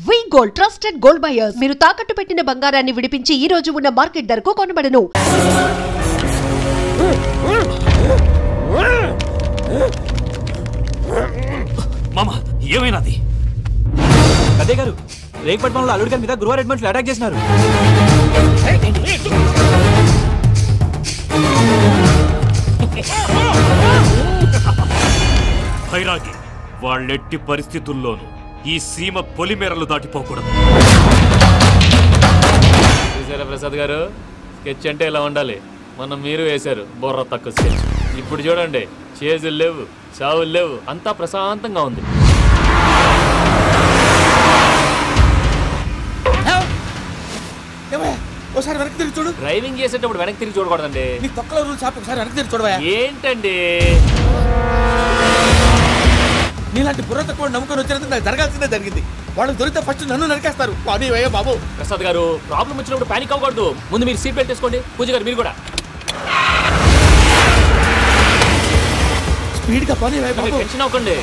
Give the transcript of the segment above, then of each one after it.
వి gold trusted gold buyers మీరు తాకట్టు పెట్టిన బంగారాన్ని విడిపించి ఈ రోజు ఉన్న మార్కెట్ ధరకు కొనబడను. మామా ఏమైనాది? అదే గారు రేగపట్నంలో అల్లుడి గారి మీద గురువారం రెడ్ మనుషులు అటాక్ చేసినారు. భైరాగి వాళ్ళెట్టి పరిస్థితుల్లోనూ ఈ సీమ పొలిమేరలు దాటిపోకూడదు. చూసారా ప్రసాద్ గారు, స్కెచ్ అంటే ఇలా ఉండాలి. మనం మీరు వేశారు బొర్ర తక్కువ స్కెచ్. ఇప్పుడు చూడండి, చేజులు లేవు, చావులు లేవు, అంతా ప్రశాంతంగా ఉంది. ఒకసారి వెనక్కి తిరిగి చూడు. డ్రైవింగ్ చేసేటప్పుడు వెనక్కి తిరిగి చూడకూడదండి. నీ తొక్కలో రూల్స్ ఆపి ఒకసారి వెనక్కి తిరిగి చూడవా. ఏంటండి నీలాంటి బుర్ర తక్కువ నమ్ముకొని వచ్చినందుకు నాకు జరగాల్సిందే జరిగింది. వాళ్ళు దొరికితే ఫస్ట్ నన్ను నరికేస్తారు. పని వయ్యా బాబు. ప్రసాద్ గారు, ప్రాబ్లం వచ్చినప్పుడు పానిక్ అవ్వకూడదు. ముందు మీరు సీట్ బెల్ట్ వేసుకోండి. పూజ గారు మీరు కూడా స్పీడ్గా పని వయ్యా బాబు. టెన్షన్ అవ్వకండి.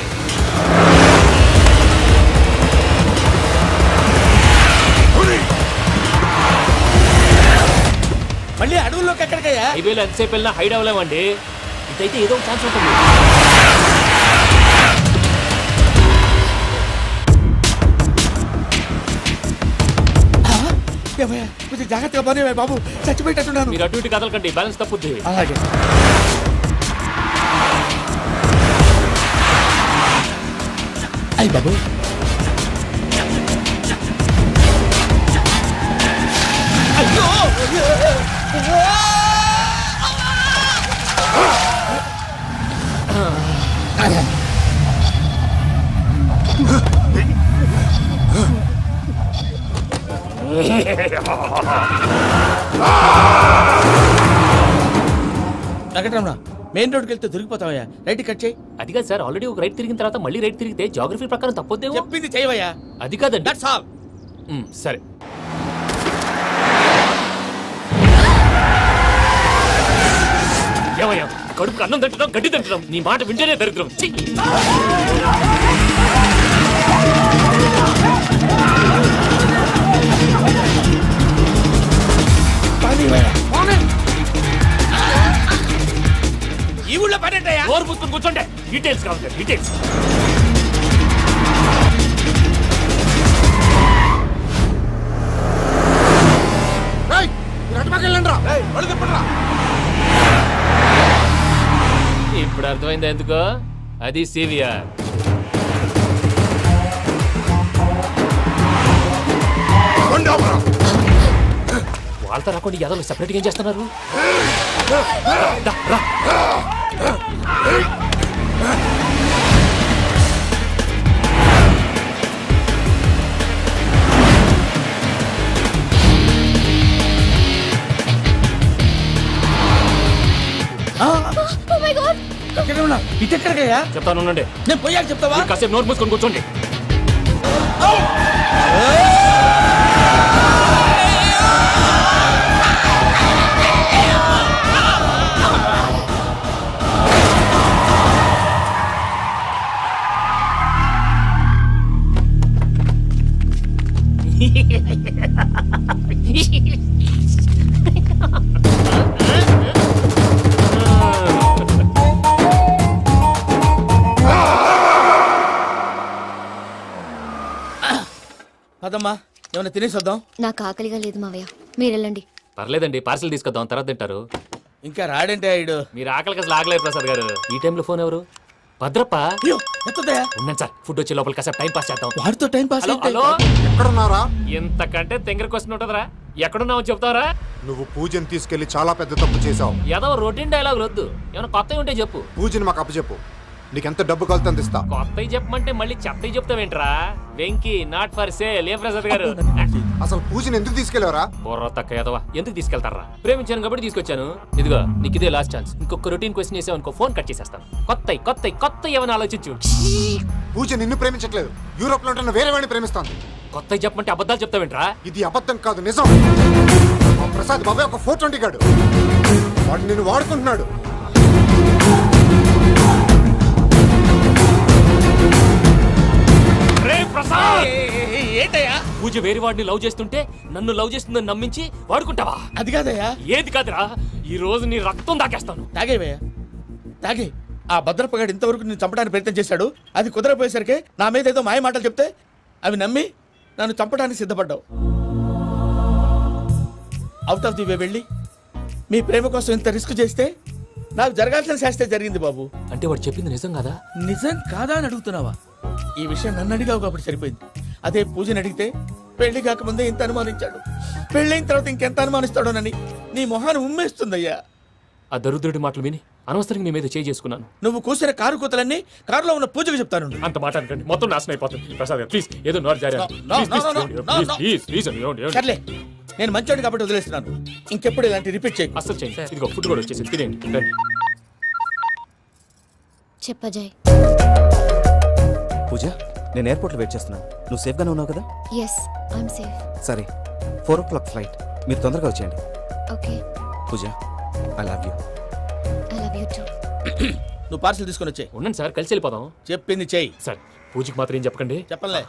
మళ్ళీ అడవుల్లోకి ఎక్కడికయ్యా? హైవేలో ఎంతసేపు వెళ్ళినా హైడ్ అవ్వలేమండి. ఇదైతే ఏదో ఒక ఛాన్స్ ఉంటుంది. కొంచెం జాగ్రత్తగా పని వయ్యా బాబు. చచ్చిపోయేటట్టున్నాను. మీరు అటు ఇటు కదలకండి, బ్యాలెన్స్ తప్పుద్ది. అలాగే. అయ్యి బాబు, వెంకటరమణ, మెయిన్ రోడ్కి వెళ్తే దొరికిపోతావయ్యా. రైట్ కట్ చేయి. అది కాదు సార్, ఆల్రెడీ ఒక రైట్ తిరిగిన తర్వాత మళ్ళీ రైట్ తిరిగితే జాగ్రఫీ ప్రకారం తప్పొద్దేమో. చెప్పింది చేయవయ్యా. అది కాదండి. That's all. సరే. ఏమయ్యా, కడుపుకి అన్నం తింటున్నాం, గడ్డి తింటున్నాం. నీ మాట వింటేనే దరిద్రం. ఈ ఊళ్ళో పడేటయ్యా. ఓరు పుస్తకం కూర్చోండి. డీటెయిల్స్ కావాలి, డీటెయిల్స్. ఇప్పుడు అర్థమైంది ఎందుకో. అది సివిఆర్. వాళ్ళతో రాకుండా యాదవ్ సెపరేట్గా ఏం చేస్తున్నారు? ఇటెక్కడికయ్యా? చెప్తాను, నేను పోయాక చెప్తావా? కాసేపు నోట్ మూసుకొని కూర్చోండి. అదమ్మా, ఏమైనా తినేసి వద్దాం. నాకు ఆకలిగా లేదు మావయ్య, మీరు వెళ్ళండి. పర్లేదండి, పార్సల్ తీసుకొద్దాం, తర్వాత తింటారు. ఇంకా రాడంటే ఆయుడు. మీరు ఆకలికి అసలు ఆగలేదు ప్రసాద్ గారు. ఈ టైంలో ఫోన్ ఎవరు? భద్రప్ప. ఎత్తదయా? ఉన్నాను సార్, ఫుడ్ వచ్చే లోపల కాసేపు టైం పాస్ చేద్దాం. వాడితో టైం పాస్. హలో, ఎక్కడున్నారా? ఎంతకంటే తెంగర క్వశ్చన్ ఉంటుందిరా. ఎక్కడున్నావు చెప్తావరా? నువ్వు పూజని తీసుకెళ్లి చాలా పెద్ద తప్పు చేసావు. ఏదో రొటీన్ డైలాగ్ వద్దు, ఏమైనా కొత్తవి ఉంటే చెప్పు. పూజని మాకు అప్పచెప్పు. నీకెంత డబ్బు కలితే అంత ఇస్తా. కొత్తవి చెప్పమంటే మళ్ళీ చెత్తవి చెప్తావేంట్రా? Venky not for sale. ఏ ప్రసాద్ గారు, అసలు పూజని ఎందుకు తీసుకెళ్లేవరా? బుర్ర తక్క ఏదవా, ఎందుకు తీసుకెళ్తారా? ప్రేమించాను కాబట్టి తీసుకొచ్చాను. ఇదిగో నీకు ఇదే లాస్ట్ ఛాన్స్. ఇంకొక రొటీన్ క్వశ్చన్ చేసావు అనుకో, ఫోన్ కట్ చేసేస్తాను. కొత్త ఏమైనా ఆలోచించు. పూజ నిన్ను ప్రేమించట్లేదు, యూరోప్ లో ఉంటున్న వేరే వాడిని ప్రేమిస్తాను. కొత్త చెప్పమంటే అబద్ధాలు చెప్తావేంట్రా? ఇది అబద్ధం కాదు, నిజం. ప్రసాద్ బాబాయ్ ఒక 420 గాడు, వాడు నిన్ను వాడుకుంటున్నాడు. రేపు ప్రసాద్ ఏంటయ్యా? పూజ వేరే వాడిని లవ్ చేస్తుంటే నన్ను లవ్ చేస్తుందని నమ్మించి వాడుకుంటావా? అది కాదయ్యా. ఏది కాదురా, ఈ రోజు నీ రక్తం దాకేస్తాను. తాగేవయ్యా, తాగే. ఆ భద్రపగాడు ఇంతవరకు నేను చంపడానికి ప్రయత్నం చేశాడు. అది కుదరపోయేసరికి నా మీద ఏదో మాయ మాటలు చెప్తే అవి నమ్మి నన్ను చంపడానికి సిద్ధపడ్డావు. అవుట్ ఆఫ్ ది వే వెళ్ళి మీ ప్రేమ కోసం ఇంత రిస్క్ చేస్తే నాకు జరగాల్సిన శాస్త్రే జరిగింది బాబు. అంటే వాడు చెప్పింది నిజం కదా? నిజం కాదా అని అడుగుతున్నావా? ఈ విషయం నన్ను అడిగావు కాబట్టి సరిపోయింది. అదే పూజని అడిగితే పెళ్లి కాకముందే ఇంత అనుమానించాడు, పెళ్ళైన తర్వాత ఇంకెంత అనుమానిస్తాడోనని నీ మొహాన్ని ఉమ్మేస్తుందయ్యా. ఆ దరిద్రుడి మాటలు విని అనవసరంగా నీ మీద చేయి చేసుకున్నాను. నువ్వు కూసిన కారు కూతలన్నీ కారులో ఉన్న పూజకు చెప్తాను. అంత మాట అనకండి, మొత్తం నాశనం అయిపోతుంది. ప్రసాద్ ప్లీజ్, ఏదో నోరు జారీ. సర్లే, నేను మంచోడు కాబట్టి వదిలేస్తున్నాను. ఇంకెప్పుడు ఇలాంటి రిపీట్ చేయకు. అస్సలు చేయండి. ఇదిగో ఫుడ్ కూడా వచ్చేసి తినేయండి. రండి. చెప్పజాయ్. పూజ, నేను ఎయిర్పోర్ట్లో వెయిట్ చేస్తున్నాను. నువ్వు సేఫ్గానే ఉన్నావు కదా? Yes, I'm safe. సరే, 4 o'clock ఫ్లైట్. మీరు తొందరగా వచ్చేయండి. Okay. Pooja, I love you. I love you too. నువ్వు పార్సల్ తీసుకొని వచ్చే. ఉండండి సార్, కలిసి వెళ్ళిపోదాం. చెప్పింది చెయ్యి. సార్, పూజకి మాత్రం ఏం చెప్పకండి. చెప్పలే.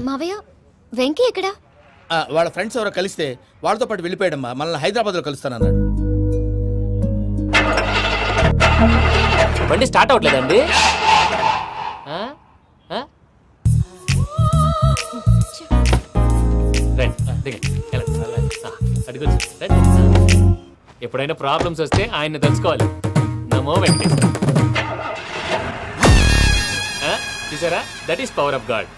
మావయ్య, వెంకీ ఎక్కడా? వాళ్ళ ఫ్రెండ్స్ ఎవరో కలిస్తే వాళ్ళతో పాటు వెళ్ళిపోయాడమ్మా. మనల్ని హైదరాబాద్లో కలుస్తానన్నాడు. బండి స్టార్ట్ అవ్వట్లేదండి. ఎప్పుడైనా ప్రాబ్లమ్స్ వస్తే ఆయన్ని తెలుసుకోవాలి. నమో వెంకటేశ్వర. చూసారా, that is power of God.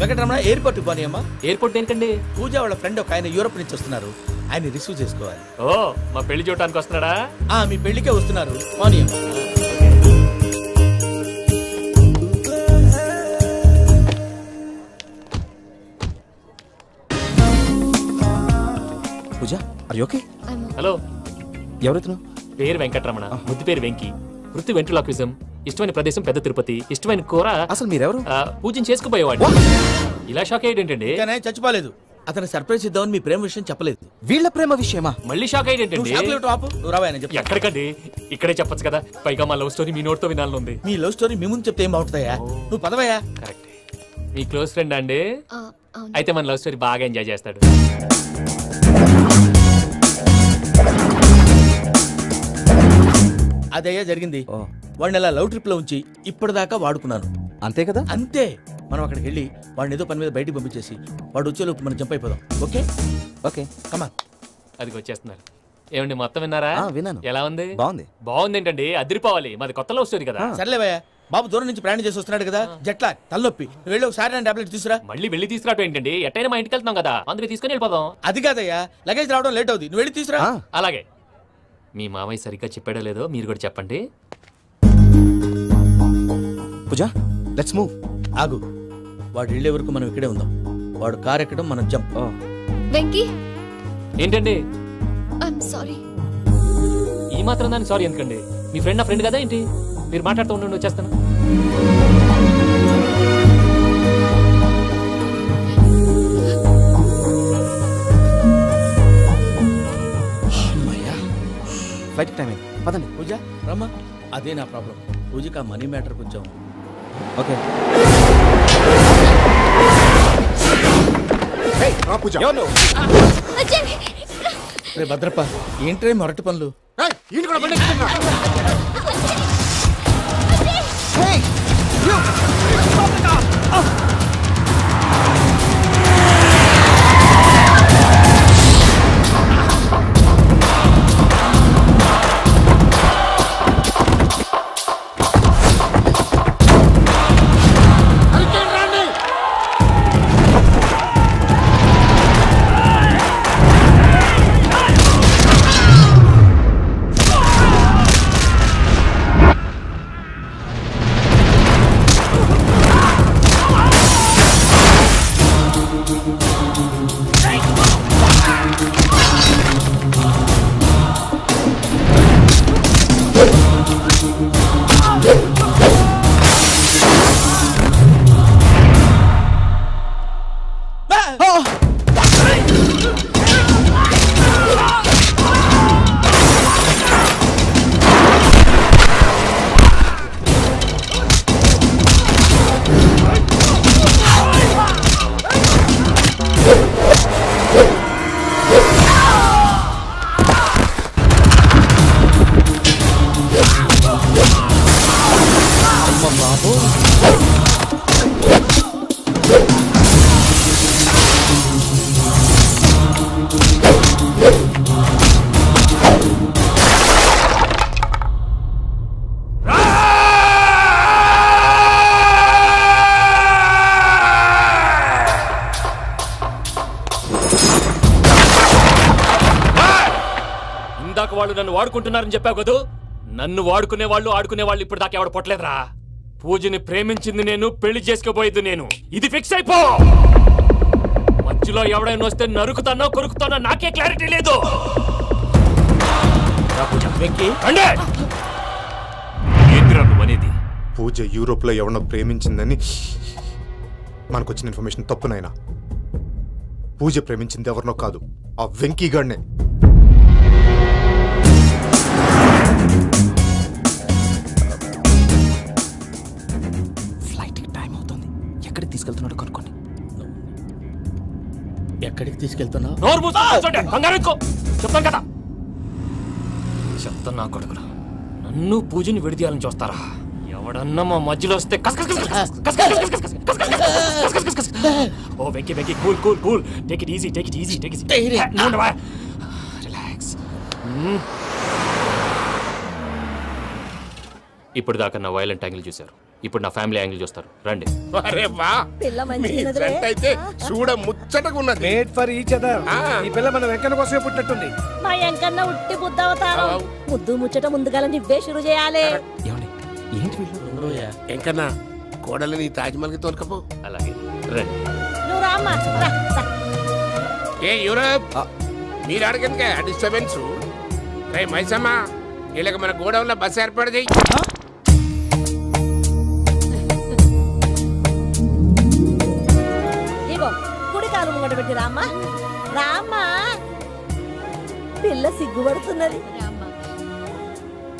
Venkataramana, airport పోనీ అమ్మా. ఎయిర్పోర్ట్ ఏంటండి? పూజ వాళ్ళ ఫ్రెండ్ ఒక ఆయన యూరోప్ నుంచి వస్తున్నారు, ఆయన రిసీవ్ చేసుకోవాలి. ఓ, మా పెళ్లి చూడటానికి వస్తున్నాడా? మీ పెళ్లికే వస్తున్నారు. పోనీ అమ్మా. పూజ, ఆర్ యు ఓకే? హలో, ఎవరైతున్నావు? పేరు వెంకటరమణ, ముద్దు పేరు వెంకీ, వృత్తి వెంట్రులాక్విజం, ఇష్టమైన ప్రదేశం పెద్ద తిరుపతి, ఇష్టమైన కూర. అసలు మీరెవరు? పూజను చేసుకుపోయేవాడు. ఇలా షాక్ అయ్యేటండి. చచ్చిపోలేదు. అతను సర్ప్రైజ్ ఇద్దామని మీ ప్రేమ విషయం చెప్పలేదు. వీళ్ళ ప్రేమ విషయమా? మళ్ళీ షాక్ అయ్యేటండి. ఎక్కడికండి, ఇక్కడే చెప్పొచ్చు కదా. పైగా మా లవ్ స్టోరీ మీ నోట్తో వినాలని ఉంది. మీ లవ్ స్టోరీ మీ ముందు చెప్తే ఏం బాగుంటుందయ్యా? నువ్వు పదవయ్యా. కరెక్ట్. మీ క్లోజ్ ఫ్రెండ్ అండి? అయితే మన లవ్ స్టోరీ బాగా ఎంజాయ్ చేస్తాడు. అదయ్యా జరిగింది. వాడిని అలా లవ్ ట్రిప్ లో ఉంచి ఇప్పటిదాకా వాడుకున్నాను. అంతే కదా? అంతే. మనం అక్కడికి వెళ్ళి వాడిని ఏదో పని మీద బయటికి పంపించేసి వాడు వచ్చేలోపు మనం జంప్ అయిపోదాం. ఓకే ఓకే, కమా. అది వచ్చేస్తున్నారు. ఏమండి, మొత్తం విన్నారా? విన్నాను. ఎలా ఉంది? బాగుంది. బాగుంది ఏంటండి, అదిరిపోవాలి. మాది కొత్త లవ్ స్టోరీ కదా. సర్లేవయ్యా, బాబు దూరం నుంచి ప్రయాణం చేసి వస్తున్నాడు కదా, జట్లా తలనొప్పి. నువ్వు వెళ్ళి ఒకసారి టాబ్లెట్ తీసుకురా. మళ్ళీ వెళ్ళి తీసుకురావటం ఏంటండి? ఎట్టైనా మా ఇంటికి వెళ్తున్నాం కదా, అందుకే తీసుకుని వెళ్ళిపోదాం. అది కాదయ్యా, లగేజ్ రావడం లేట్ అవుతుంది. నువ్వు వెళ్ళి తీసుకురా. అలాగే. మీ మామయ్య సరిగ్గా చెప్పాడో లేదో మీరు కూడా చెప్పండి. పూజ, లెట్స్ మూవ్. ఆగు, వాడు వెళ్ళే వరకు మనం ఇక్కడే ఉందాం. వాడు కార్ ఎక్కడం, మనం జంప్. వెంకీ, ఏంటండి? I'm sorry. ఈ మాత్రం దాన్ని సారీ ఎందుకండి? మీ ఫ్రెండ్ నా ఫ్రెండ్ కదా ఏంటి? మీరు మాట్లాడుతూ ఉండండి, వచ్చేస్తాను. ఫ్లైట్ టైం అయింది, పదండి. పూజ రమ్మా. అదే నా ప్రాబ్లం. పూజకి ఆ మనీ మ్యాటర్ కొంచెం. ఓకే. రే భద్రప్ప, ఏంట్రే మొరటి పనులు? వాళ్ళు నన్ను వాడుకుంటున్నారని చెప్పావు కదూ. నన్ను వాడుకునే వాళ్ళు ఆడుకునే వాళ్ళు ఇప్పుడు దాకా ఎవడ పొట్టలేదురా. పూజని ప్రేమించింది నేను, పెళ్లి చేసుకోబోయేది నేను. ఇది ఫిక్స్ అయిపో. మధ్యలో ఎవడైనా వస్తే నరుకుతానో కొరుకుతానో నాకే క్లారిటీ లేదు. అనేది పూజ యూరోప్ లో ఎవరినో ప్రేమించిందని మనకొచ్చిన ఇన్ఫర్మేషన్ తప్పునైనా. పూజ ప్రేమించింది ఎవరినో కాదు, ఆ వెంకీ గాడినే. ఫ్లైట్ టైం అవుతుంది. ఎక్కడికి తీసుకెళ్తున్నాడు కనుక్కోండి. ఎక్కడికి తీసుకెళ్తున్నావు? చెప్తాను కదా. చెప్తాను నా కొడుకురా, నన్ను పూజని విడిదీయాలని చూస్తారా? ఎవడన్నా మా మధ్యలో వస్తే ఓ Venky Venky cool cool cool, take it easy take it easy take it relax. ఇప్పుడు దాకా నా వైలెంట్ యాంగిల్ చూశారు, ఇప్పుడు నా ఫ్యామిలీ యాంగిల్ చూస్తారు. రండి. అరే వా, మీ ఫ్రెండ్ అయితే చూడ ముచ్చటగా ఉన్నది. Made for each other. ఈ పిల్ల మన వెంకన్న కోసమే పుట్టినట్టుంది. మా వెంకన్న ఉట్టి బుద్ధవతారం. ముద్దు ముచ్చట ముందుగాల నువ్వే షురు చేయాలి. ఏంటి వీళ్ళు? వెంకన్నా, కోడలని తాజ్మహల్కి తోలుకపో. అలాగే రండి. నువ్వు రామ్మా. ఏ యూరప్, మీరు అడగనుక డిస్టర్బెన్స్. రే మైసమ్మ, వీళ్ళకి మన గోడౌన్లో బస్సు ఏర్పాటు చేయి. ఇగో కుడి కాలు ముంగట పెట్టి రామ్మా. రామ్మా, పిల్ల సిగ్గుపడుతున్నది.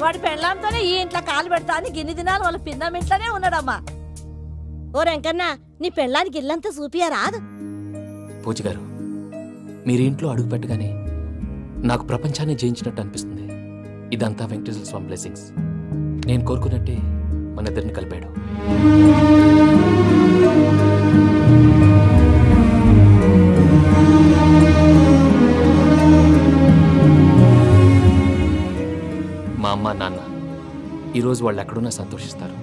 వాడి పెళ్ళాంతోనే ఈ ఇంట్లో కాలు పెడతా అని గిన్ని దినాలు వాళ్ళ పిన్నం ఇంట్లోనే ఉన్నాడమ్మా. ఓ వెంకన్న, నీ పెళ్ళానికి ఇల్లంతా చూపియా రాదు. పూజ గారు, మీరు ఇంట్లో అడుగు పెట్టగానే నాకు ప్రపంచాన్ని జయించినట్టు అనిపిస్తుంది. ఇదంతా వెంకటేశ్వర స్వామి బ్లెస్సింగ్స్. నేను కోరుకున్నట్టే మన ఇద్దరిని కలిపాడు. మా అమ్మ నాన్న ఈరోజు వాళ్ళు ఎక్కడున్నా సంతోషిస్తారు.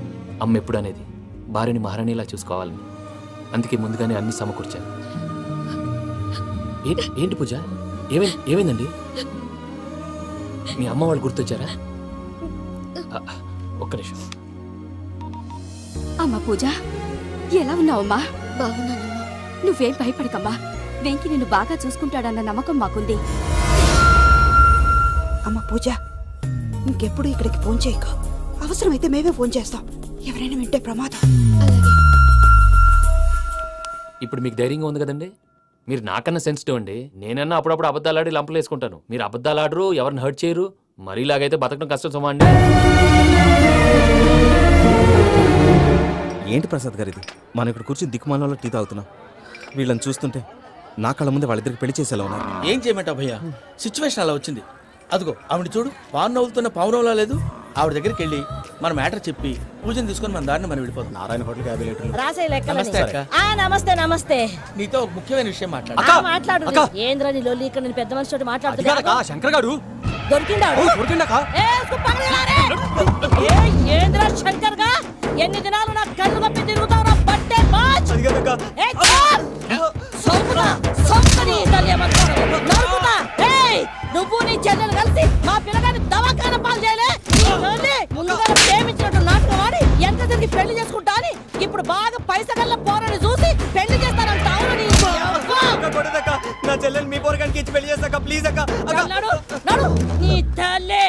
అమ్మ ఎప్పుడు అనేది భార్యని మహారాణిలా చూసుకోవాలని, అందుకే ముందుగానే అన్ని సమకూర్చాను. ఏంటి పూజ, ఏమైందండి? మీ అమ్మ వాళ్ళు గుర్తొచ్చారా? ఒక్క నిమిషం. అమ్మా పూజ, ఎలా ఉన్నావమ్మా? బాగున్నానమ్మా. నువ్వేం భయపడకమ్మా. వెంకి నిన్ను బాగా చూసుకుంటాడన్న నమ్మకం మాకుంది. అమ్మ పూజ, ఇంకెప్పుడు ఇక్కడికి ఫోన్ చేయక. అవసరమైతే మేమే ఫోన్ చేస్తాం. ఎవరైనా వింటే ప్రమాదం. ఇప్పుడు మీకు ధైర్యంగా ఉంది కదండి. మీరు నాకన్నా సెన్సిటివ్ అండి. నేనన్నా అప్పుడప్పుడు అబద్ధాలాడి లంపలు వేసుకుంటాను. మీరు అబద్ధాలాడరు, ఎవరిని హర్ట్ చేయరు. మరీలాగైతే బతకడం కష్టం సుమా అండి. ఏంటి ప్రసాద్ గారు ఇది? మనం ఇక్కడ కూర్చొని దిక్కుమాలలో టీ తాగుతున్నాం. వీళ్ళని చూస్తుంటే నా కళ్ళ ముందే వాళ్ళిద్దరికి పెళ్లి చేసేలా ఉన్నారు. ఏం చేయమంటావు భయ్యా, సిచ్యువేషన్ అలా వచ్చింది. అదిగో ఆవిడ చూడు, పావు నవ్వులుతున్న పావునవ్వులా లేదు. ఆవిడ దగ్గరికి వెళ్ళి మన మ్యాటర్ చెప్పి పూజను తీసుకొని మన దారిని మనం విడిపోతాం. నారాయణ హోటల్ 50 లీటర్లు. రాసే లెక్కలు. నమస్తే అక్క. నమస్తే నమస్తే. నీతో ఒక ముఖ్యమైన విషయం మాట్లాడు. మాట్లాడు. ఏంద్రా నీ లొల్లి? ఇక్కడ నేను పెద్ద మనిషితో మాట్లాడుతున్నా. శంకర్ గారు దొరికిందాడు. ఏంద్రా శంకర్ గా? ఎన్ని దినాలు నా కళ్ళు కప్పి తిరుగుతావు నా బట్టే బాచ్. నువ్వు నీ చెల్లెలు కలిసి మా పిల్లగాని దవాఖాన పాలు చేయలే. ముందుగా ప్రేమించినట్టు నాటకం ఆడి ఎంత తిరిగి పెళ్లి చేసుకుంటా అని ఇప్పుడు బాగా పైసగల్ల పోరని చూసి పెళ్లి చేస్తానంటావు. నా చెల్లెలు మీ పోరగానికి ఇచ్చి పెళ్లి చేస్తాక ప్లీజ్ అక్క. నీ తల్లి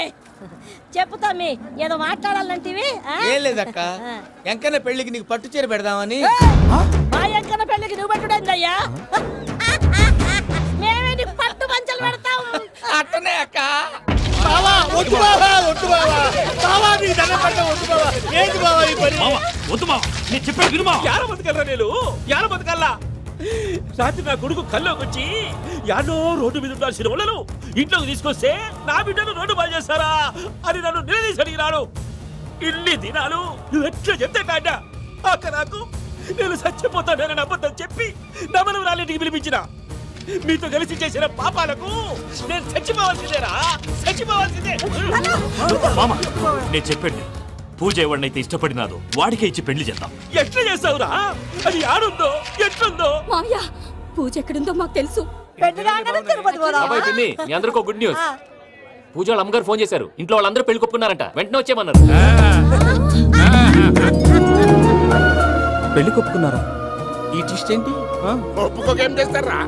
చెప్పుతా. మీ ఏదో మాట్లాడాలంటివి. ఏం లేదక్క, ఎంకన్న పెళ్లికి నీకు పట్టు చీర పెడదామని. మా ఎంకన్న పెళ్లికి నువ్వు పెట్టుడేందయ్యా? మేమే నీకు పట్టు మంచలు పెడతాం. అట్టనే అక్క. బావా వద్దు బావా, వద్దు బావా. బావా నీ దండం పెట్ట వద్దు బావా. ఏంటి బావా ఈ పని? వద్దు బావా, నేను చెప్పేది విను బావా. యార బతకల్లా నేను, యార బతకల్లా. రాత్రి నా కొడుకు కల్లోకి వచ్చి యాడో రోడ్డు మీద ఉన్న సినిమాలను ఇంట్లోకి తీసుకొస్తే నా బిడ్డను రోడ్డు బాగా చేస్తారా అని నన్ను నిలదీసి అడిగినాడు. ఇన్ని దినాలు నువ్వు ఎట్లా చెప్తే కాడ అక్క నాకు నేను చచ్చిపోతానని అబద్ధం చెప్పి నమ్మను రాలేటికి పిలిపించిన. మీతో కలిసి చేసిన పాపాలకు నేను చచ్చిపోవాల్సిందేరా, చచ్చిపోవాల్సిందే. మామ, నేను చెప్పండి, పూజ ఎవరినైతే ఇష్టపడినాదో వాడికే ఇచ్చి పెళ్లి చేద్దాం. ఎట్లా చేస్తావురా? అది ఆడుందో ఎట్లుందో. మామయ్య, పూజ ఎక్కడుందో మాకు తెలుసు. పెళ్లి రాగానే తిరుపతి పోదాం. మీ అందరికీ గుడ్ న్యూస్. పూజ వాళ్ళ అమ్మగారు ఫోన్ చేశారు, ఇంట్లో వాళ్ళందరూ పెళ్లి కొప్పుకున్నారంట, వెంటనే వచ్చేయమన్నారు. పెళ్లి కొప్పుకున్నారా? ఈ ట్విస్ట్ ఏంటి? ఒప్పుకోకేం చేస్తారా?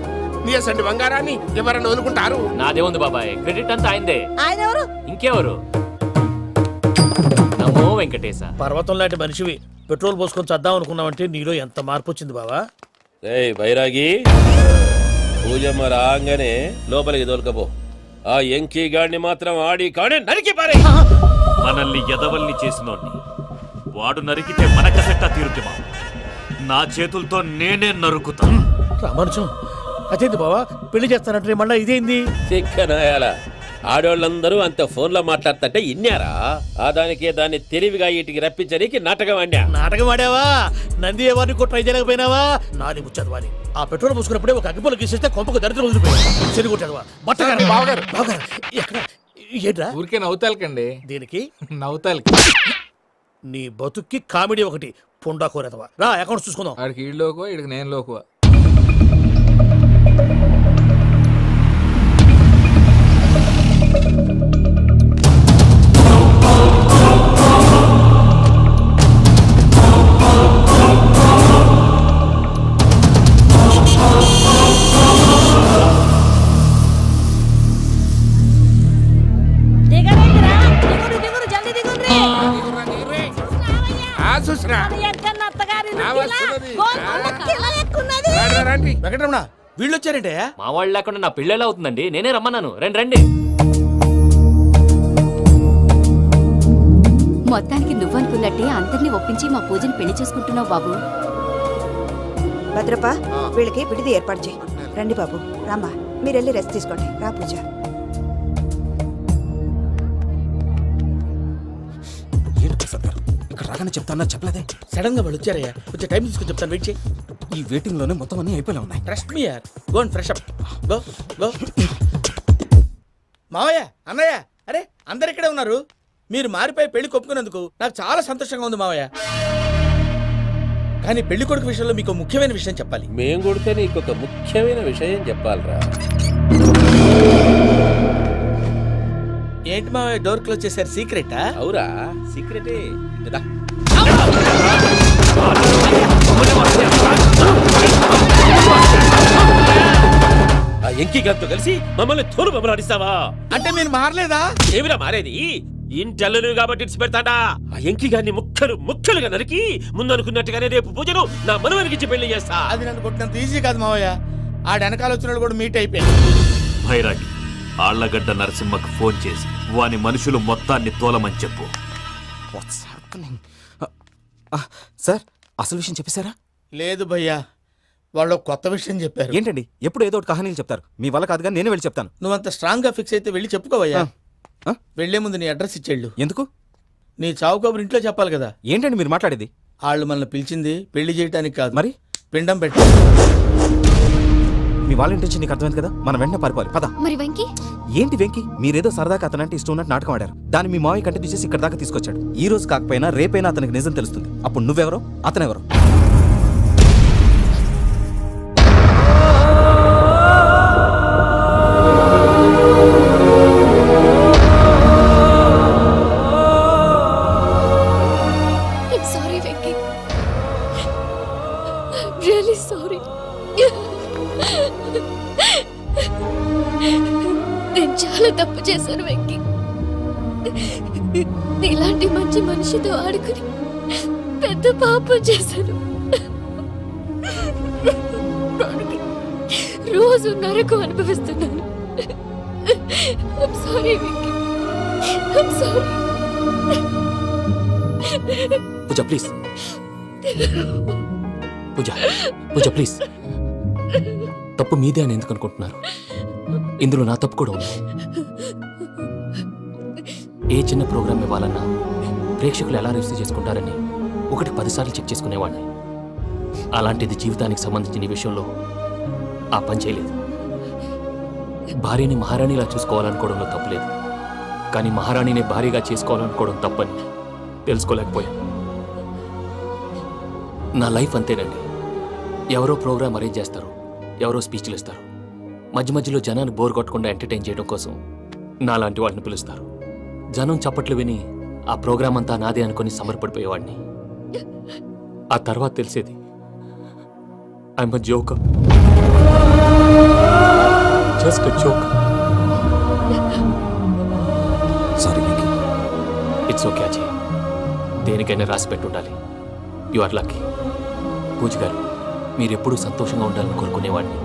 నీ అసంటి బంగారాన్ని ఎవరన్నా వదులుకుంటారు? నాదేముంది బాబాయ్, క్రెడిట్ అంతా ఆయనదే. ఆయన ఎవరు? ఇంకెవరు? నమో వెంకటేశ. పర్వతం లాంటి మనిషివి పెట్రోల్ పోసుకొని చద్దాం అనుకున్నావంటే నీలో ఎంత మార్పు వచ్చింది బావా. బైరాగి, పూజమ్మ రాగానే లోపలికి దొరకపో. ఆ ఎంకీ గాడిని మాత్రం ఆడి కాడే నరికి పారే. మనల్ని ఎదవల్ని చేసినోడ్ని వాడు నరికితే మనకసెట్టా తీరుతుమా? నా చేతులతో నేనే నరుకుతా. రామానుజం, అదేంటి బావా పెళ్లి చేస్తానంటే మళ్ళా ఇదేంది? చిక్కనాయాల ఆడోళ్ళందరూ అంత ఫోన్లో మాట్లాడుతుంటే ఇన్నారా? ఆ దానికే దాన్ని తెలివిగా వీటికి రప్పించడానికి నాటకం ఆడా. నాటకం ఆడావా? నంది ఎవరిని కూడా ట్రై చేయలేకపోయినావా? నాది ముచ్చదు వాని. ఆ పెట్రోల్ పోసుకున్నప్పుడే ఒక అగ్గిపుల్ల గీసేస్తే కొంపకు దరిద్రం వదిలిపోయాడు. చెరుగు కొట్టాడువా? బట్టగారు బావగారు బావగారు ఎక్కడ ఏంట్రా? ఊరికే నవ్వుతాలకండి. దీనికి నవ్వుతాలకి నీ బతుక్కి కామెడీ ఒకటి పుండా కోరేదవా. రా అకౌంట్స్ చూసుకుందాం. ఆడికి ఈడులోకో ఇడికి నేను లోకువా. వెంకటరమణ, వీళ్ళు వచ్చారంటే మా వాళ్ళు లేకుండా నా పెళ్ళేలా అవుతుందండి? నేనే రమ్మన్నాను. రండి రండి. మొత్తానికి నువ్వనుకున్నట్టే అందరినీ ఒప్పించి మా పూజని పెళ్లి చేసుకుంటున్నావు బాబు. భద్రప్ప, వీళ్ళకి విడిది ఏర్పాటు చేయి. రండి బాబు, రామ్మా, మీరు వెళ్ళి రెస్ట్ తీసుకోండి. రా పూజ. ఏంటి ప్రసాద్ గారు ఇక్కడ రాగానే చెప్తానా? చెప్పలేదే. సడన్ గా వాళ్ళు వచ్చారయ్యా, కొంచెం టైం తీసుకొని చెప్తాను, వెయిట్ చేయి. ఈ వెయిటింగ్ లోనే మొత్తం అన్ని అయిపోయినా ఉన్నాయి. ట్రస్ట్ మీ యార్, go and fresh up. Go go. మావయ్య, అన్నయ్య, అరే అందరు ఇక్కడే ఉన్నారు. మీరు మారిపోయి పెళ్లి కొప్పుకున్నందుకు నాకు చాలా సంతోషంగా ఉంది మావయ్య. కానీ పెళ్లి కొడుకు విషయంలో మీకు ముఖ్యమైన విషయం చెప్పాలి. మేం కొడితే నీకు ఒక ముఖ్యమైన విషయం చెప్పాలరా. ఏంటి మావయ్య డోర్ క్లోజ్ చేశారు? సీక్రెటా? అవురా, సీక్రెటే. ఆ ఎంకీ గారితో కలిసి మమ్మల్ని తోలు బొమ్మలాడిస్తావా? అంటే మీరు మారలేదా? ఏమిరా మారేది? ఇంటల్లు కాబట్టి ఇడిచి పెడతాడా? ఆ ఎంకీ గారిని ముక్కలు ముక్కలుగా నరికి ముందనుకున్నట్టుగానే రేపు పూజను నా మనవనికిచ్చి పెళ్లి చేస్తా. అది నన్ను కొట్టినంత ఈజీ కాదు మావయ్య. ఆ వెనకాల వచ్చిన కూడా మీట్ అయిపోయింది. భైరాగి, ఆళ్లగడ్డ నరసింహకు ఫోన్ చేసి వాని మనుషులు మొత్తాన్ని తోలమని చెప్పు. సార్, అసలు విషయం చెప్పేశారా? లేదు భయ్యా, వాళ్ళు కొత్త విషయం చెప్పారు. ఏంటండి ఎప్పుడు ఏదో ఒకటి కహానీలు చెప్తారు? మీ వల్ల కాదుగా, నేనే వెళ్ళి చెప్తాను. నువ్వంత స్ట్రాంగ్ గా ఫిక్స్ అయితే వెళ్ళి చెప్పుకోవయ్యా. వెళ్లే ముందు నీ అడ్రస్ ఇచ్చేళ్ళు. ఎందుకు? నీ చావు కబురు ఇంట్లో చెప్పాలి కదా. ఏంటండి మీరు మాట్లాడేది? వాళ్ళు మనల్ని పిలిచింది పెళ్లి చేయడానికి కాదు, మరి పిండం పెట్టి. మీ వాళ్ళ ఇంటెన్షన్ నీకు అర్థమైంది కదా, మనం వెంటనే పారిపోవాలి. పద. మరి వెంకీ? ఏంటి వెంకీ? మీరేదో సరదాగా అతనంటే ఇష్టం ఉన్నట్టు నాటకం ఆడారు. దాన్ని మీ మావయ్య కంటిన్యూ చేసి ఇక్కడ దాకా తీసుకొచ్చాడు. ఈ రోజు కాకపోయినా రేపైనా అతనికి నిజం తెలుస్తుంది. అప్పుడు నువ్వెవరో అతనెవరో. Sorry Venky, really sorry. నేను చాలా తప్పు చేశాను వెంకీ. నీలాంటి మంచి మనిషితో ఆడుకుని పెద్ద పాపం చేశాను. రోజు నరకం అనుభవిస్తున్నాను. I'm sorry Venky, I'm sorry. Pooja please, Pooja Pooja please. తప్పు మీదే అని ఎందుకు అనుకుంటున్నారు? ఇందులో నా తప్పు కూడా ఉంది. ఏ చిన్న ప్రోగ్రామ్ ఇవ్వాలన్నా ప్రేక్షకులు ఎలా రిసీవ్ చేసుకుంటారని 1-10 సార్లు చెక్ చేసుకునేవాడిని. అలాంటిది జీవితానికి సంబంధించిన ఈ విషయంలో ఆ పని చేయలేదు. భార్యని మహారాణిలా చూసుకోవాలనుకోవడంలో తప్పులేదు, కానీ మహారాణిని భార్యగా చేసుకోవాలనుకోవడం తప్పని తెలుసుకోలేకపోయాను. నా లైఫ్ అంతేనండి. ఎవరో ప్రోగ్రామ్ అరేంజ్ చేస్తారు, ఎవరో స్పీచ్లు ఇస్తారు. మధ్య మధ్యలో జనాన్ని బోర్ కొట్టకుండా ఎంటర్టైన్ చేయడం కోసం నాలాంటి వాళ్ళని పిలుస్తారు. జనం చప్పట్లు విని ఆ ప్రోగ్రాం అంతా నాదే అనుకుని సమర్పడిపోయేవాడిని. ఆ తర్వాత తెలిసేది I'm a joker, just a joker. Sorry Venky. It's okay Ajay, దేనికైనా రాసి పెట్టి ఉండాలి. You are lucky. పూజ గారు, మీరెప్పుడూ సంతోషంగా ఉండాలని కోరుకునేవాడిని.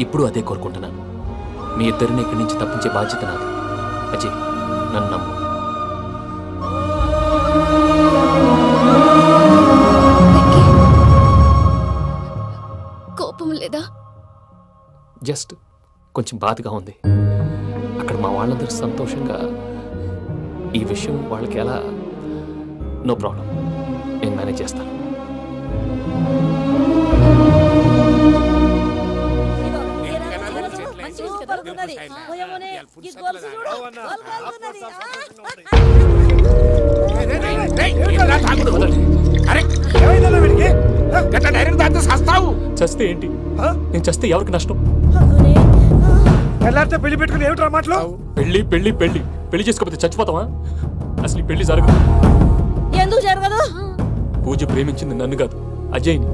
ఇప్పుడు అదే కోరుకుంటున్నాను. మీ ఇద్దరిని ఇక్కడి నుంచి తప్పించే బాధ్యత నాది. అజయ్, నన్ను నమ్ము. కోపం లేదా? జస్ట్ కొంచెం బాధగా ఉంది. అక్కడ మా వాళ్ళందరూ సంతోషంగా, ఈ విషయం వాళ్ళకి ఎలా? నో ప్రాబ్లం, నేను మేనేజ్ చేస్తాను. చస్తే ఏంటి? నేను చస్తే ఎవరికి నష్టం? పెళ్లి పెట్టుకుని ఏమిట్రా మాటలు? పెళ్లి పెళ్లి పెళ్లి పెళ్లి చేసుకోకపోతే చచ్చిపోతావా? అసలు ఈ పెళ్లి జరగదు. ఎందుకు జరగదు? పూజ ప్రేమించింది నన్ను కాదు, అజయ్ని.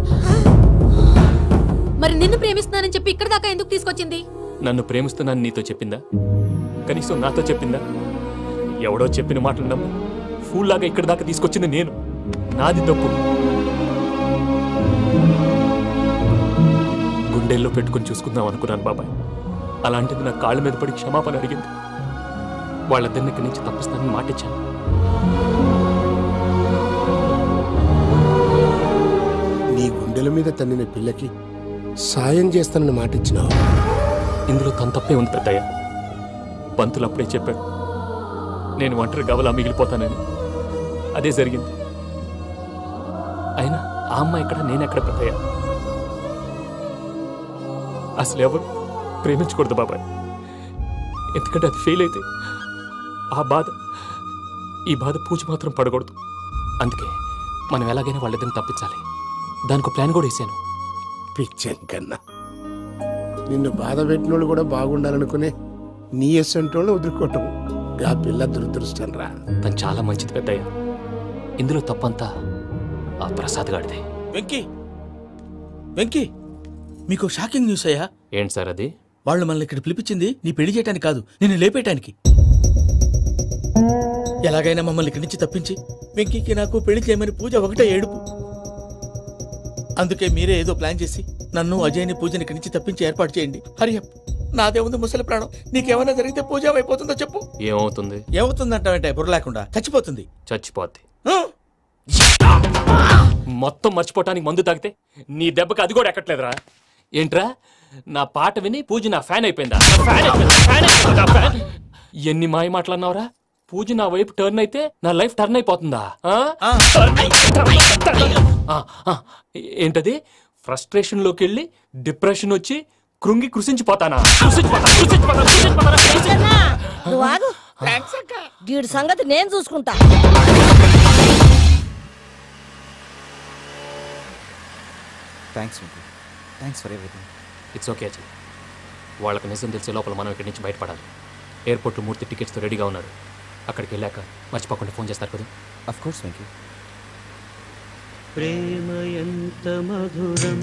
మరి నిన్ను ప్రేమిస్తున్నానని చెప్పి ఇక్కడ దాకా ఎందుకు తీసుకొచ్చింది? నన్ను ప్రేమిస్తున్నాను నీతో చెప్పిందా? కనీసం నాతో చెప్పిందా? ఎవడో చెప్పిన మాటలు నమ్ము ఫూల్ లాగా ఇక్కడ దాకా తీసుకొచ్చింది నేను. నాది తప్పు. గుండెల్లో పెట్టుకుని చూసుకుందాం అనుకున్నాను బాబాయ్. అలాంటిది నా కాళ్ళ మీద పడి క్షమాపణ అడిగింది. వాళ్ళిద్దరిని ఇక్కడి నుంచి తప్పిస్తానని మాటిచ్చాను. నీ గుండెల మీద తన్నిన పిల్లకి సాయం చేస్తానని మాటిచ్చినావు. ఇందులో తన తప్పే ఉంది పెద్దయ్య. పంతులు అప్పుడే చెప్పాడు నేను ఒంటరి గవలా మిగిలిపోతానని. అదే జరిగింది. అయినా ఆ అమ్మాయి ఎక్కడ, నేనెక్కడ పెద్దయ్య? అసలు ఎవరు ప్రేమించకూడదు బాబాయ్. ఎందుకంటే అది ఫెయిల్ అయితే ఆ బాధ, ఈ బాధ పూజ మాత్రం పడకూడదు. అందుకే మనం ఎలాగైనా వాళ్ళిద్దరిని తప్పించాలి. దానికి ప్లాన్ కూడా వేసాను. పిచ్చం కన్నా నిన్ను బాధ పెట్టినోళ్ళు కూడా బాగుండాలనుకునే నీ ఎస్సంటోళ్ళు వదులుకోవటం ఆ పిల్ల దురదృష్టం రా. తను చాలా మంచిది పెద్దయ్య. ఇందులో తప్పంతా ఆ ప్రసాద్ గాడిదే. వెంకీ, వెంకీ, మీకు షాకింగ్ న్యూస్ అయ్యా. ఏంటి సార్ అది? వాళ్ళు మనల్ని ఇక్కడ పిలిపించింది నీ పెళ్లి చేయటానికి కాదు, నిన్ను లేపేయటానికి. ఎలాగైనా మమ్మల్ని ఇక్కడి నుంచి తప్పించి వెంకీకి నాకు పెళ్లి చేయమని పూజ ఒకటే ఏడుపు. అందుకే మీరే ఏదో ప్లాన్ చేసి నన్ను అజయ్ని పూజని ఇక్కడి నుంచి తప్పించి ఏర్పాటు చేయండి. హరియప్, నాదే ఉంది ముసలి ప్రాణం. నీకేమైనా జరిగితే పూజ అయిపోతుందో చెప్పు. ఏమవుతుంది? ఏమవుతుందంటే బుర్ర లేకుండా చచ్చిపోతుంది. చచ్చిపోద్ది. మొత్తం మర్చిపోవటానికి మందు తాగితే నీ దెబ్బకి అది కూడా ఎక్కట్లేదురా. ఏంట్రా, నా పాట విని పూజ నా ఫ్యాన్ అయిపోయిందా? ఎన్ని మాయ మాటలన్నావురా? పూజ నా వైపు టర్న్ అయితే నా లైఫ్ టర్న్ అయిపోతుందా? ఏంటది? ఫ్రస్ట్రేషన్ లోకి వెళ్ళి డిప్రెషన్ వచ్చి కృంగి కృషించిపోతానా? వీడి సంగతి నేను చూసుకుంటా. Thanks for everything. It's okay Ajay. వాళ్ళకి నిజం తెలిసే లోపల మనం ఇక్కడి నుంచి బయటపడాలి. ఎయిర్పోర్ట్లో మూర్తి టికెట్స్తో రెడీగా ఉన్నారు. అక్కడికి వెళ్ళాక మర్చిపోకుండా ఫోన్ చేస్తారు కదా? Of course Venky. ప్రేమ ఎంత మధురం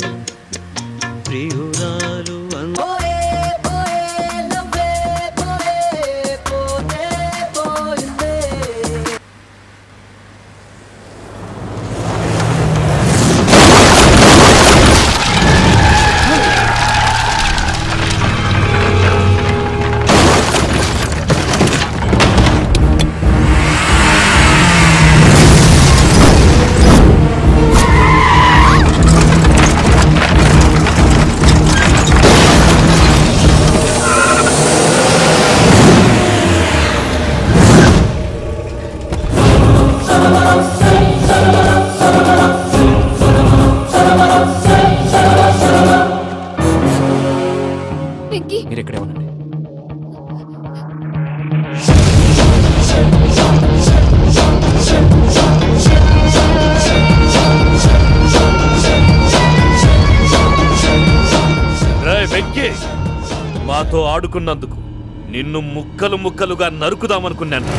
ప్రియురాలు మీరు ఇక్కడే ఉండండి. రేయ్ వెంకీ, మాతో ఆడుకున్నందుకు నిన్ను ముక్కలు ముక్కలుగా నరుకుదామనుకున్నాను.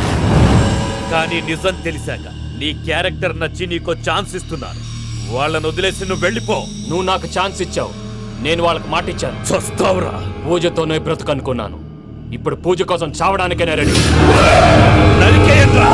కానీ నిజం తెలిసాక నీ క్యారెక్టర్ నచ్చి నీకో ఛాన్స్ ఇస్తున్నాను. వాళ్ళను వదిలేసి నువ్వు వెళ్ళిపో. నువ్వు నాకు ఛాన్స్ ఇచ్చావు, నేను వాళ్ళకి మాట ఇచ్చాను. చస్తావురా. పూజతోనే బ్రతుకనుకున్నాను, ఇప్పుడు పూజ కోసం చావడానికైనా రెడీ. నరికేయండ్రా.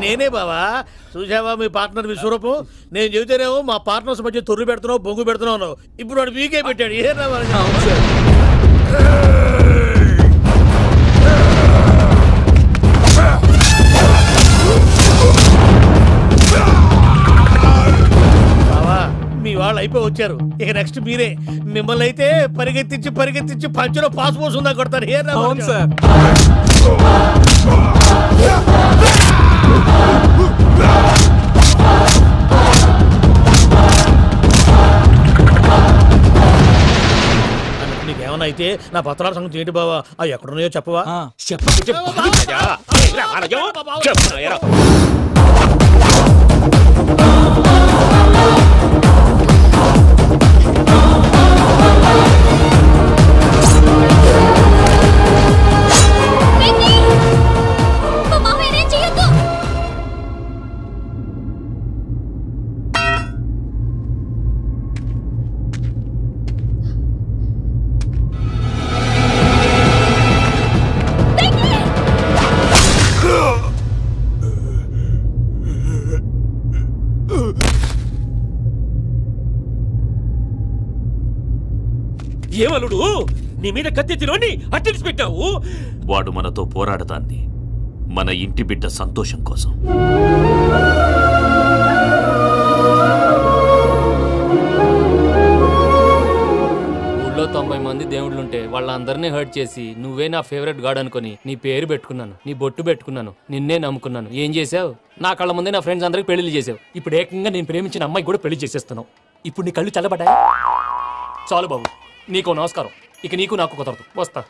నేనే బావా. చూసావా మీ పార్ట్నర్ విశ్వరూపం? నేను చెబితేనేమో మా పార్ట్నర్స్ మధ్య తొర్రు పెడుతున్నావు, బొంగు పెడుతున్నావు. ఇప్పుడు వాడు వీకే పెట్టాడు. ఏ బావా, మీ వాళ్ళు అయిపోయి వచ్చారు. ఇక నెక్స్ట్ మీరే. మిమ్మల్ని అయితే పరిగెత్తించి పంచులో పాస్ పోసుందా కొడతారు. ఏ సార్ నీకేమన్నా అయితే నా పత్రాల సంగతి ఏంటి బావా? అవి ఎక్కడున్నాయో చెప్పవా? ఏమలుడు, నీ మీద కత్తిలోని అట్టెలిసి పెట్టావు. వాడు మనతో పోరాడతాంది మన ఇంటి బిడ్డ సంతోషం కోసం. ఊళ్ళో 90 మంది దేవుళ్ళుంటే వాళ్ళందరినీ హర్ట్ చేసి నువ్వే నా ఫేవరెట్ గాడ్ అనుకుని నీ పేరు పెట్టుకున్నాను, నీ బొట్టు పెట్టుకున్నాను, నిన్నే నమ్ముకున్నాను. ఏం చేసావు? నా కళ్ళ ముందే నా ఫ్రెండ్స్ అందరికి పెళ్లి చేసావు. ఇప్పుడు ఏకంగా నేను ప్రేమించిన అమ్మాయి కూడా పెళ్లి చేసేస్తున్నావు. ఇప్పుడు నీ కళ్ళు చల్లబడ్డాయి. చాలు బాబు, నీకు నమస్కారం. ఇక నీకు నాకు కుదరదు. వస్తా.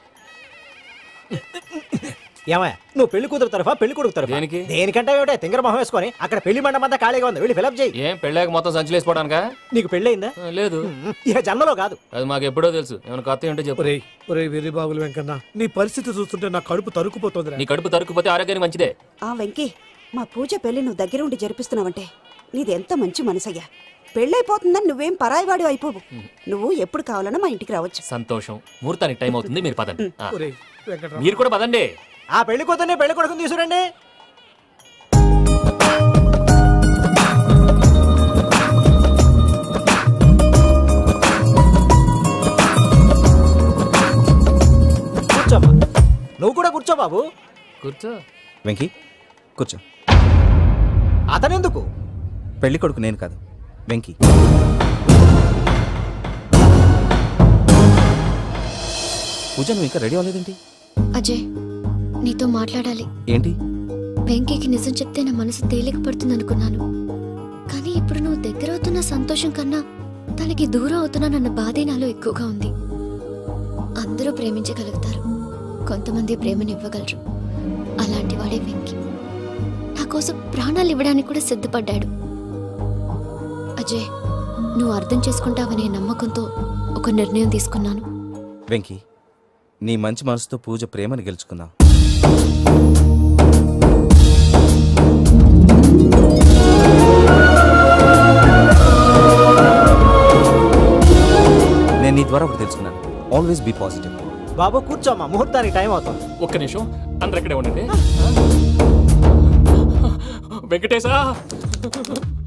ఏమయ్య, నువ్వు పెళ్లి కూతురు తరఫా పెళ్లి కొడుకు తరఫా? దేనికి? దేనికంటే ఏమిటే తింగర మొహం వేసుకొని అక్కడ పెళ్లి మండపం అంతా ఖాళీగా ఉంది, వెళ్ళి ఫిలప్ చేయి. ఏం పెళ్ళాక మొత్తం సంచలేసిపోవడానికా? నీకు పెళ్ళయిందా? లేదు. ఇక జన్మలో కాదు. అది మాకు ఎప్పుడో తెలుసు. ఏమైనా కొత్త ఏంటో చెప్పు. ఒరే వెర్రి బాగులు వెంకన్న, నీ పరిస్థితి చూస్తుంటే నా కడుపు తరుక్కుపోతుంది. నీ కడుపు తరుక్కుపోతే ఆరోగ్యానికి మంచిదే. వెంకీ, మా పూజ పెళ్లి నువ్వు దగ్గర ఉండి జరిపిస్తున్నావంటే నీది ఎంత మంచి మనసయ్యా. పెళ్ళైపోతుందని నువ్వేం పరాయివాడి అయిపోవు. నువ్వు ఎప్పుడు కావాలన్నా మా ఇంటికి రావచ్చు. సంతోషం. ముహూర్తానికి టైం అవుతుంది, మీరు పదండి. మీరు కూడా పదండి. ఆ పెళ్లి కూతుర్ని పెళ్లి కొడుకుని తీసుకురండి. కూర్చోమ్మా. నువ్వు కూడా కూర్చో బాబు. కూర్చో. వెంకీ కూర్చో. అతనెందుకు? పెళ్లి కొడుకు నేను కాదు, వెంకీ. పూజ, నువ్వు ఇంకా రెడీ అవ్వలేదేంటి? అజయ్, నీతో మాట్లాడాలి. ఏంటి? వెంకీకి నిజం చెప్తే నా మనసు తేలిక పడుతుంది అనుకున్నాను. కానీ ఇప్పుడు నువ్వు దగ్గర అవుతున్న సంతోషం కన్నా తనకి దూరం అవుతున్నానన్న బాధే నాలో ఎక్కువగా ఉంది. అందరూ ప్రేమించగలుగుతారు, కొంతమంది ప్రేమనివ్వగలరు. అలాంటి వాడే వెంకీ. నా కోసం ప్రాణాలు ఇవ్వడానికి కూడా సిద్ధపడ్డాడు. అజయ్, నువ్వు అర్థం చేసుకుంటావనే నమ్మకంతో ఒక నిర్ణయం తీసుకున్నాను. వెంకీ, నీ మంచి మనసుతో పూజ ప్రేమని గెలుచుకుందాం. నీ ద్వారా ఒకటి తెలుసుకున్నాను, ఆల్వేస్ బీ పాజిటివ్. బాబు కూర్చోమ్మా, ముహూర్తానికి టైం అవుతుంది. ఒక్క నిమిషం, అందరు ఎక్కడే ఉండండి. వెంకటేశా,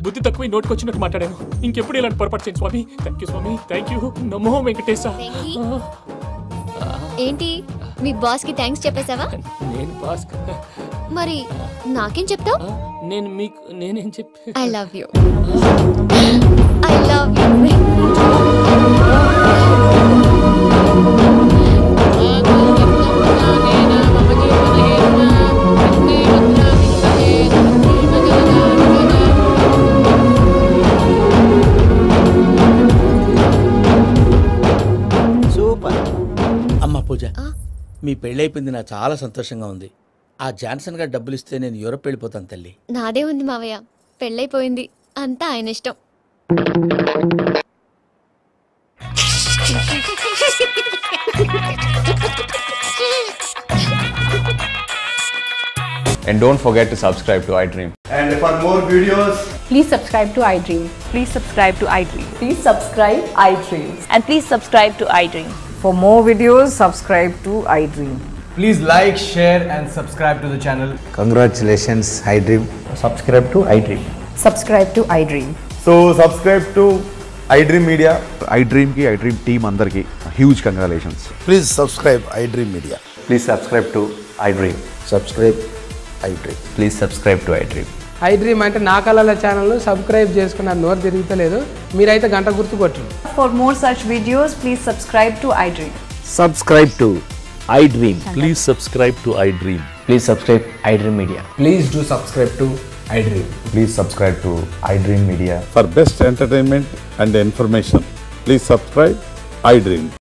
బుద్ధి తక్కువ నోటుకొచ్చినట్టు మాట్లాడాను. ఇంకెప్పుడు ఇలాంటి పొరపాటు చేయండి స్వామి. థ్యాంక్ యూ స్వామి, థ్యాంక్ యూ. నమో వెంకటేశా. ఏంటి మీ బాస్ కి థ్యాంక్స్ చెప్పేశావా? నేను బాస్ మరి నాకేం చెప్తావు? నేను మీకు నేనేం చెప్పి I love you. I love you. Super. అమ్మ పూజ, మీ పెళ్ళైపోయింది, నాకు చాలా సంతోషంగా ఉంది. ఆ జాన్సన్ గారు డబ్బులు ఇస్తే నేను యూరోప్ వెళ్ళిపోతాను తల్లి. నాదే ఉంది మావయ్య, పెళ్ళైపోయింది, అంతా ఆయన ఇష్టం. And don't forget to subscribe to iDream. And for more videos, please subscribe to iDream. Please subscribe to iDream. Please subscribe iDream. And please subscribe to iDream. For more videos, subscribe to iDream. please like, share and subscribe to the channel. Congratulations, iDream. Subscribe to iDream. Subscribe to iDream. So subscribe to iDream Media. iDream ki iDream team andarki huge congratulations. Please subscribe iDream Media. Please subscribe to iDream. Subscribe iDream. Please subscribe to iDream. iDream అంటే నా కళల channel subscribe చేసుకున్న నోరు తిరుగుతలేదు, మీరైతే గంట గుర్తు కొట్టండి. For more such videos, please subscribe to iDream. Subscribe to iDream. Please subscribe to iDream. Please subscribe iDream Media. Please do subscribe to iDream. Please subscribe to iDream Media. For best entertainment and information, please subscribe iDream.